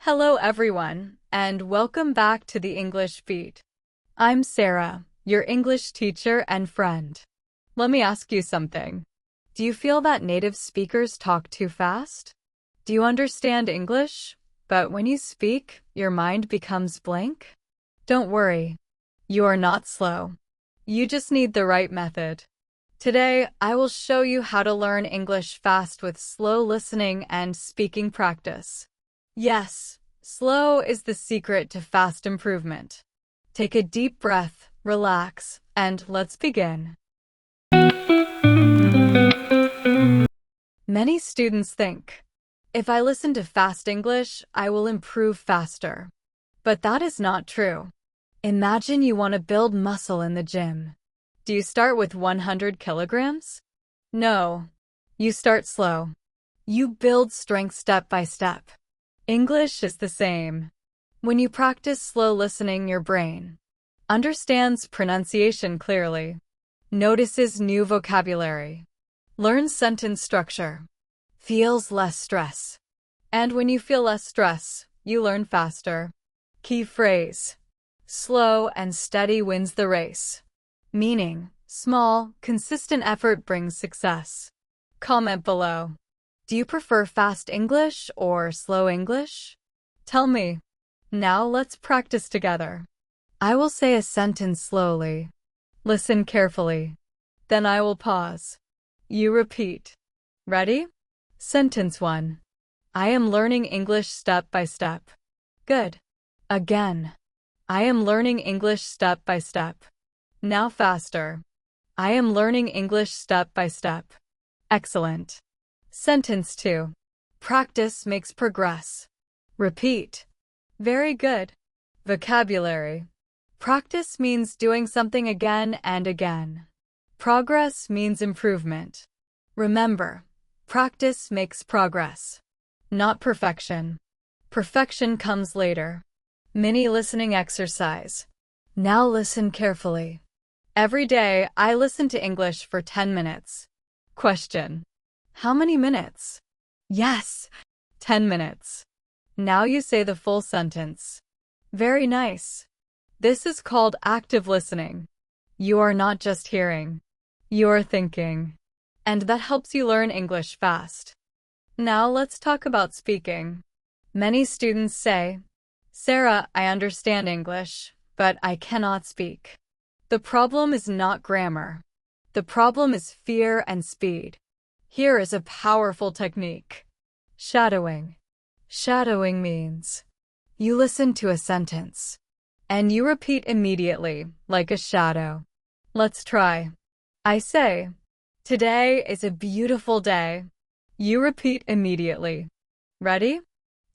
Hello everyone, and welcome back to the English Beat. I'm Sarah, your English teacher and friend. Let me ask you something. Do you feel that native speakers talk too fast? Do you understand English, but when you speak, your mind becomes blank? Don't worry. You are not slow. You just need the right method. Today, I will show you how to learn English fast with slow listening and speaking practice. Yes, slow is the secret to fast improvement. Take a deep breath, relax, and let's begin. Many students think, if I listen to fast English, I will improve faster. But that is not true. Imagine you want to build muscle in the gym. Do you start with 100 kilograms? No. You start slow. You build strength step by step. English is the same. When you practice slow listening, your brain understands pronunciation clearly, notices new vocabulary, learns sentence structure, feels less stress. And when you feel less stress, you learn faster. Key phrase: slow and steady wins the race. Meaning, small, consistent effort brings success. Comment below. Do you prefer fast English or slow English? Tell me. Now let's practice together. I will say a sentence slowly. Listen carefully. Then I will pause. You repeat. Ready? Sentence 1. I am learning English step by step. Good. Again. I am learning English step by step. Now faster. I am learning English step by step. Excellent. Sentence 2. Practice makes progress. Repeat. Very good. Vocabulary. Practice means doing something again and again. Progress means improvement. Remember, practice makes progress, not perfection. Perfection comes later. Mini listening exercise. Now listen carefully. Every day, I listen to English for 10 minutes. Question: how many minutes? Yes, 10 minutes. Now you say the full sentence. Very nice. This is called active listening. You are not just hearing. You are thinking. And that helps you learn English fast. Now let's talk about speaking. Many students say, Sarah, I understand English, but I cannot speak. The problem is not grammar. The problem is fear and speed. Here is a powerful technique. Shadowing. Shadowing means you listen to a sentence and you repeat immediately, like a shadow. Let's try. I say, today is a beautiful day. You repeat immediately. Ready?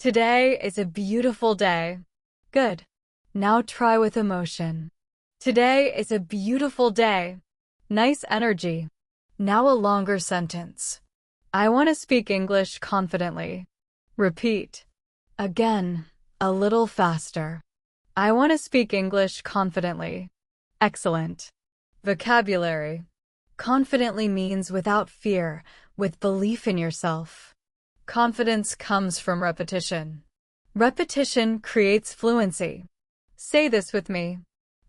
Today is a beautiful day. Good. Now try with emotion. Today is a beautiful day. Nice energy. Now a longer sentence. I want to speak English confidently. Repeat. Again, a little faster. I want to speak English confidently. Excellent. Vocabulary. Confidently means without fear, with belief in yourself. Confidence comes from repetition. Repetition creates fluency. Say this with me.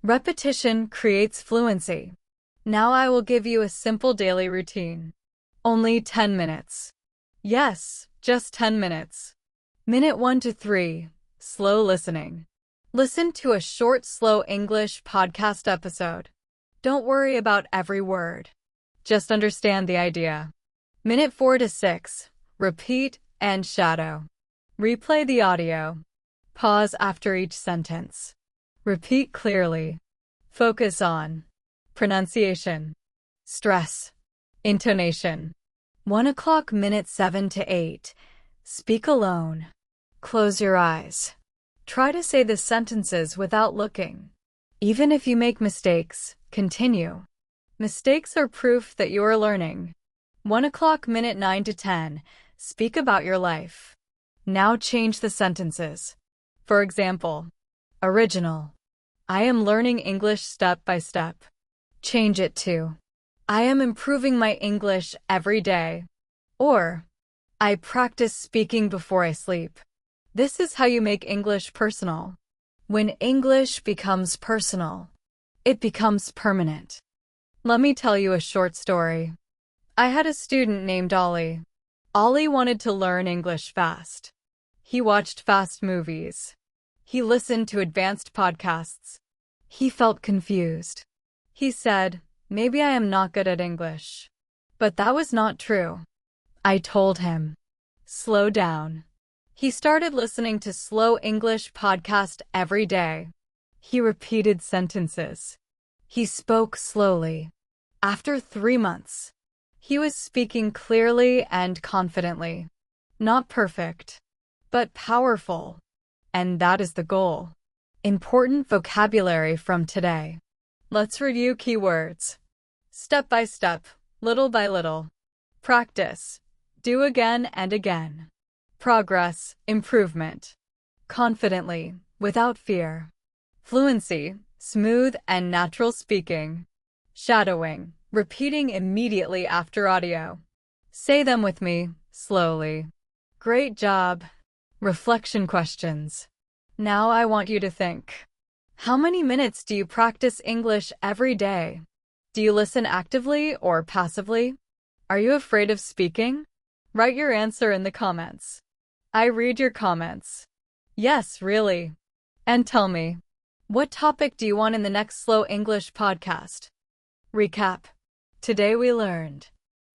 Repetition creates fluency. Now I will give you a simple daily routine. Only 10 minutes. Yes, just 10 minutes. Minute 1 to 3. Slow listening. Listen to a short, slow English podcast episode. Don't worry about every word. Just understand the idea. Minute 4 to 6. Repeat and shadow. Replay the audio. Pause after each sentence. Repeat clearly. Focus on pronunciation, stress, intonation. 1 o'clock, minute 7 to 8. Speak alone. Close your eyes. Try to say the sentences without looking. Even if you make mistakes, continue. Mistakes are proof that you are learning. 1 o'clock, minute 9 to 10. Speak about your life. Now change the sentences. For example, original. I am learning English step by step. Change it to, I am improving my English every day. Or, I practice speaking before I sleep. This is how you make English personal. When English becomes personal, it becomes permanent. Let me tell you a short story. I had a student named Ollie. Ollie wanted to learn English fast. He watched fast movies. He listened to advanced podcasts. He felt confused. He said, "Maybe I am not good at English." But that was not true. I told him, "Slow down." He started listening to slow English podcasts every day. He repeated sentences. He spoke slowly. After 3 months, he was speaking clearly and confidently. Not perfect, but powerful. And that is the goal. Important vocabulary from today. Let's review keywords. Step by step, little by little. Practice. Do again and again. Progress, improvement. Confidently, without fear. Fluency, smooth and natural speaking. Shadowing, repeating immediately after audio. Say them with me, slowly. Great job. Reflection questions. Now I want you to think. How many minutes do you practice English every day? Do you listen actively or passively? Are you afraid of speaking? Write your answer in the comments. I read your comments. Yes, really. And tell me, what topic do you want in the next Slow English podcast? Recap. Today we learned.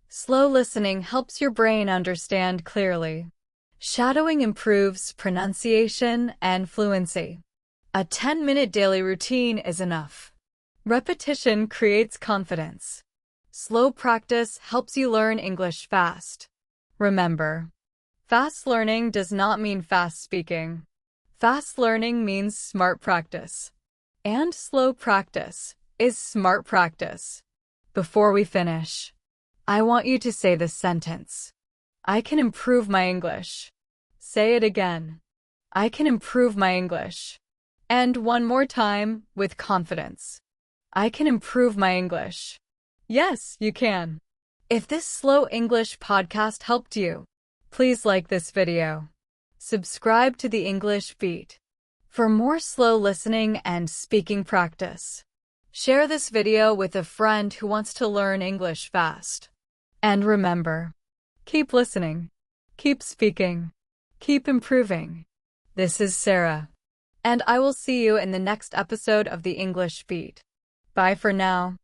Slow listening helps your brain understand clearly. Shadowing improves pronunciation and fluency. A 10-minute daily routine is enough. Repetition creates confidence. Slow practice helps you learn English fast. Remember, fast learning does not mean fast speaking. Fast learning means smart practice. And slow practice is smart practice. Before we finish, I want you to say this sentence. I can improve my English. Say it again. I can improve my English. And one more time, with confidence. I can improve my English. Yes, you can. If this Slow English podcast helped you, please like this video. Subscribe to the English Beat for more slow listening and speaking practice. Share this video with a friend who wants to learn English fast. And remember, keep listening, keep speaking, keep improving. This is Sarah, and I will see you in the next episode of the English Beat. Bye for now.